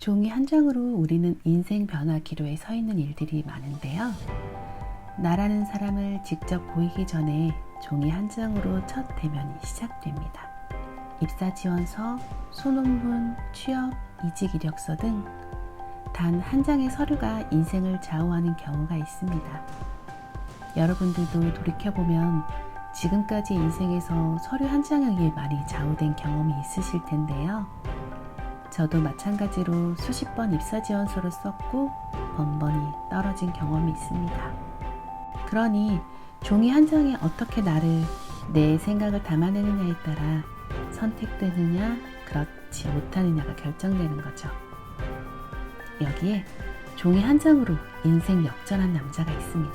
종이 한 장으로 우리는 인생 변화 기로에 서 있는 일들이 많은데요. 나라는 사람을 직접 보이기 전에 종이 한 장으로 첫 대면이 시작됩니다. 입사 지원서, 소논문, 취업, 이직 이력서 등 단 한 장의 서류가 인생을 좌우하는 경우가 있습니다. 여러분들도 돌이켜보면 지금까지 인생에서 서류 한 장에 많이 좌우된 경험이 있으실 텐데요. 저도 마찬가지로 수십 번 입사 지원서를 썼고 번번이 떨어진 경험이 있습니다. 그러니 종이 한 장에 어떻게 내 생각을 담아내느냐에 따라 선택되느냐, 그렇지 못하느냐가 결정되는 거죠. 여기에 종이 한 장으로 인생 역전한 남자가 있습니다.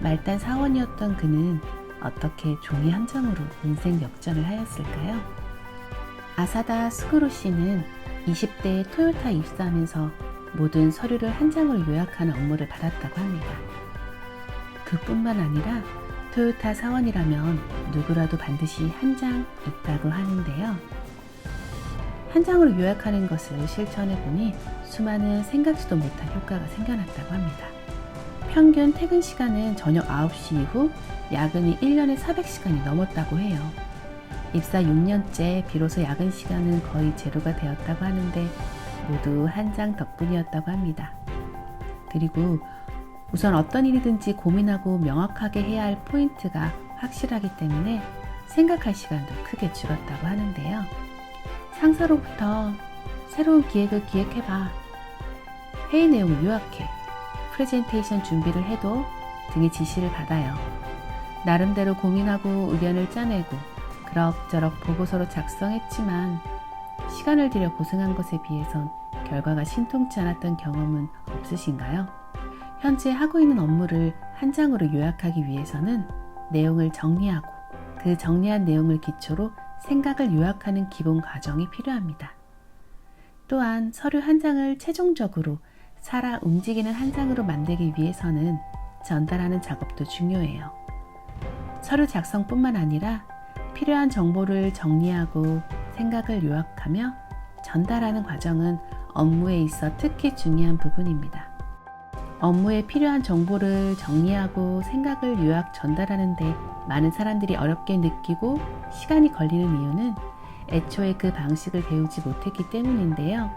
말단 사원이었던 그는 어떻게 종이 한 장으로 인생 역전을 하였을까요? 아사다 스구루 씨는 20대에 토요타 입사하면서 모든 서류를 한 장으로 요약하는 업무를 받았다고 합니다. 그뿐만 아니라 토요타 사원이라면 누구라도 반드시 한 장 있다고 하는데요. 한 장으로 요약하는 것을 실천해보니 수많은 생각지도 못한 효과가 생겨났다고 합니다. 평균 퇴근 시간은 저녁 9시 이후 야근이 1년에 400시간이 넘었다고 해요. 입사 6년째 비로소 야근 시간은 거의 제로가 되었다고 하는데 모두 한 장 덕분이었다고 합니다. 그리고 우선 어떤 일이든지 고민하고 명확하게 해야 할 포인트가 확실하기 때문에 생각할 시간도 크게 줄었다고 하는데요. 상사로부터 새로운 기획을 기획해봐, 회의 내용을 요약해, 프레젠테이션 준비를 해도 등의 지시를 받아요. 나름대로 고민하고 의견을 짜내고 그럭저럭 보고서로 작성했지만 시간을 들여 고생한 것에 비해선 결과가 신통치 않았던 경험은 없으신가요? 현재 하고 있는 업무를 한 장으로 요약하기 위해서는 내용을 정리하고 그 정리한 내용을 기초로 생각을 요약하는 기본 과정이 필요합니다. 또한 서류 한 장을 최종적으로 살아 움직이는 한 장으로 만들기 위해서는 전달하는 작업도 중요해요. 서류 작성뿐만 아니라 필요한 정보를 정리하고 생각을 요약하며 전달하는 과정은 업무에 있어 특히 중요한 부분입니다. 업무에 필요한 정보를 정리하고 생각을 요약 전달하는데 많은 사람들이 어렵게 느끼고 시간이 걸리는 이유는 애초에 그 방식을 배우지 못했기 때문인데요.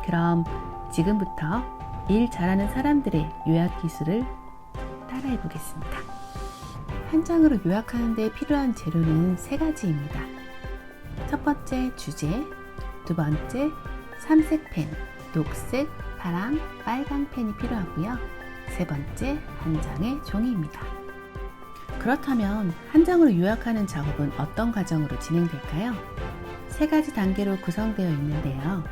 그럼 지금부터 일 잘하는 사람들의 요약 기술을 따라해 보겠습니다. 한 장으로 요약하는 데 필요한 재료는 3가지입니다. 첫 번째 주제, 두 번째 삼색 펜, 녹색, 파랑, 빨강 펜이 필요하고요. 세 번째 한 장의 종이입니다. 그렇다면 한 장으로 요약하는 작업은 어떤 과정으로 진행될까요? 3가지 단계로 구성되어 있는데요.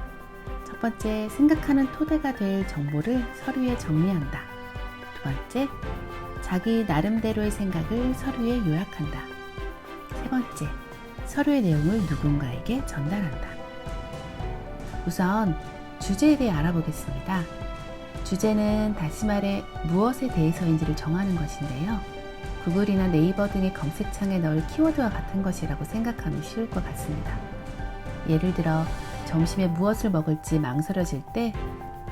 첫 번째, 생각하는 토대가 될 정보를 서류에 정리한다. 두 번째, 자기 나름대로의 생각을 서류에 요약한다. 세 번째, 서류의 내용을 누군가에게 전달한다. 우선 주제에 대해 알아보겠습니다. 주제는 다시 말해 무엇에 대해서인지를 정하는 것인데요. 구글이나 네이버 등의 검색창에 넣을 키워드와 같은 것이라고 생각하면 쉬울 것 같습니다. 예를 들어 점심에 무엇을 먹을지 망설여질 때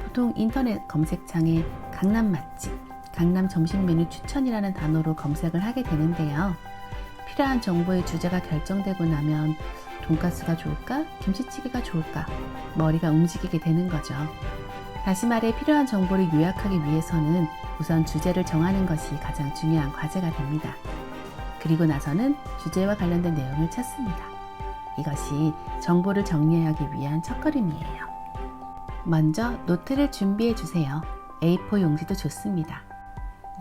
보통 인터넷 검색창에 강남 맛집, 강남 점심 메뉴 추천이라는 단어로 검색을 하게 되는데요. 필요한 정보의 주제가 결정되고 나면 돈가스가 좋을까? 김치찌개가 좋을까? 머리가 움직이게 되는 거죠. 다시 말해 필요한 정보를 요약하기 위해서는 우선 주제를 정하는 것이 가장 중요한 과제가 됩니다. 그리고 나서는 주제와 관련된 내용을 찾습니다. 이것이 정보를 정리하기 위한 첫걸음이에요. 먼저 노트를 준비해 주세요. A4 용지도 좋습니다.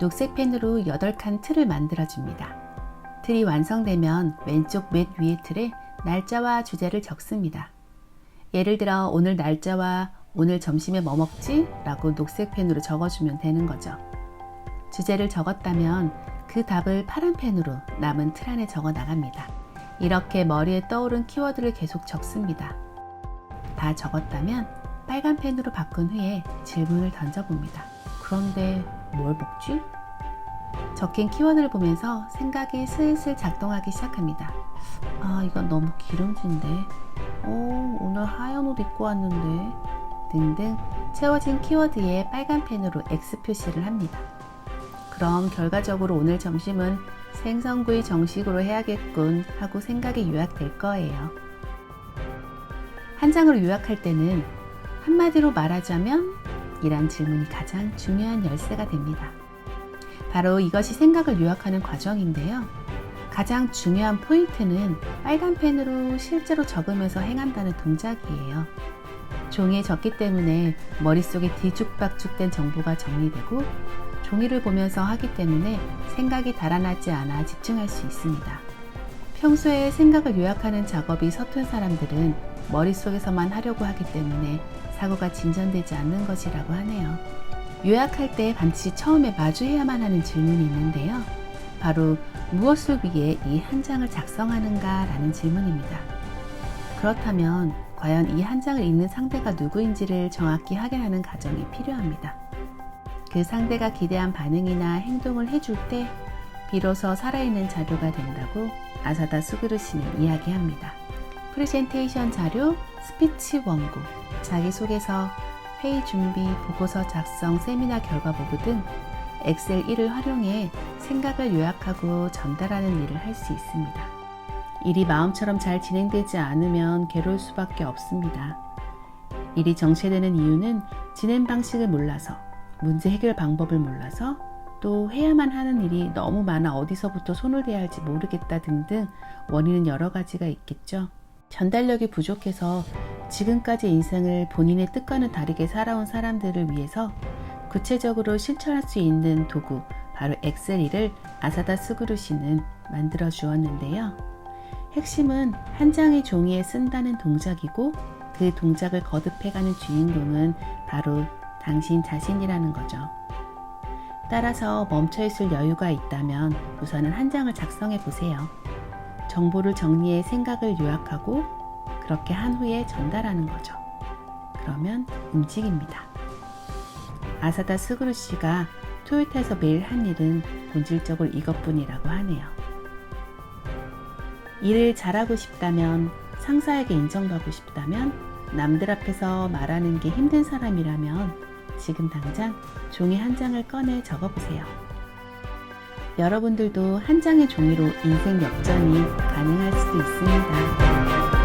녹색 펜으로 8칸 틀을 만들어 줍니다. 틀이 완성되면 왼쪽 맨 위의 틀에 날짜와 주제를 적습니다. 예를 들어 오늘 날짜와 오늘 점심에 뭐 먹지? 라고 녹색 펜으로 적어주면 되는 거죠. 주제를 적었다면 그 답을 파란 펜으로 남은 틀 안에 적어 나갑니다. 이렇게 머리에 떠오른 키워드를 계속 적습니다. 다 적었다면 빨간 펜으로 바꾼 후에 질문을 던져봅니다. 그런데 뭘 먹지? 적힌 키워드를 보면서 생각이 슬슬 작동하기 시작합니다. 이건 너무 기름진데 오늘 하얀 옷 입고 왔는데 등등 채워진 키워드에 빨간 펜으로 X 표시를 합니다. 그럼 결과적으로 오늘 점심은 생선구이 정식으로 해야겠군 하고 생각이 요약될 거예요. 한 장으로 요약할 때는 한마디로 말하자면 이란 질문이 가장 중요한 열쇠가 됩니다. 바로 이것이 생각을 요약하는 과정인데요. 가장 중요한 포인트는 빨간 펜으로 실제로 적으면서 행한다는 동작이에요. 종이에 적기 때문에 머릿속에 뒤죽박죽된 정보가 정리되고 종이를 보면서 하기 때문에 생각이 달아나지 않아 집중할 수 있습니다. 평소에 생각을 요약하는 작업이 서툰 사람들은 머릿속에서만 하려고 하기 때문에 사고가 진전되지 않는 것이라고 하네요. 요약할 때 반드시 처음에 마주해야만 하는 질문이 있는데요. 바로 무엇을 위해 이 한 장을 작성하는가 라는 질문입니다. 그렇다면 과연 이 한 장을 읽는 상대가 누구인지를 정확히 확인하는 과정이 필요합니다. 그 상대가 기대한 반응이나 행동을 해줄 때 비로소 살아있는 자료가 된다고 아사다 스구르시는 이야기합니다. 프레젠테이션 자료, 스피치 원고, 자기소개서, 회의 준비, 보고서 작성, 세미나 결과 보고 등 엑셀 1을 활용해 생각을 요약하고 전달하는 일을 할 수 있습니다. 일이 마음처럼 잘 진행되지 않으면 괴로울 수밖에 없습니다. 일이 정체되는 이유는 진행 방식을 몰라서, 문제 해결 방법을 몰라서, 또 해야만 하는 일이 너무 많아 어디서부터 손을 대야 할지 모르겠다 등등 원인은 여러 가지가 있겠죠. 전달력이 부족해서 지금까지 인생을 본인의 뜻과는 다르게 살아온 사람들을 위해서 구체적으로 실천할 수 있는 도구, 바로 엑셀 1을 아사다 스구르시는 만들어 주었는데요. 핵심은 한 장의 종이에 쓴다는 동작이고 그 동작을 거듭해가는 주인공은 바로 당신 자신이라는 거죠. 따라서 멈춰있을 여유가 있다면 우선은 한 장을 작성해 보세요. 정보를 정리해 생각을 요약하고 그렇게 한 후에 전달하는 거죠. 그러면 움직입니다. 아사다 스구르시가 토요타에서 매일 한 일은 본질적으로 이것뿐이라고 하네요. 일을 잘하고 싶다면, 상사에게 인정받고 싶다면, 남들 앞에서 말하는 게 힘든 사람이라면 지금 당장 종이 한 장을 꺼내 적어보세요. 여러분들도 한 장의 종이로 인생 역전이 가능할 수도 있습니다.